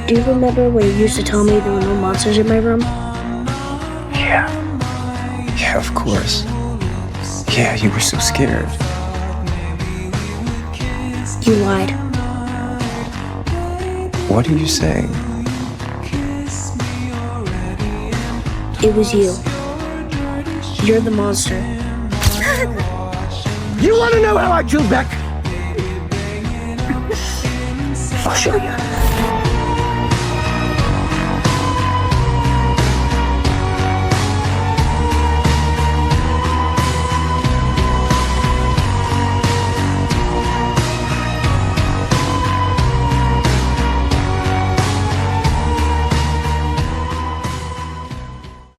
Do you remember when you used to tell me there were no monsters in my room? Yeah. Yeah, of course. Yeah, you were so scared. You lied. What are you saying? It was you. You're the monster. You want to know how I killed Beck? I'll show you.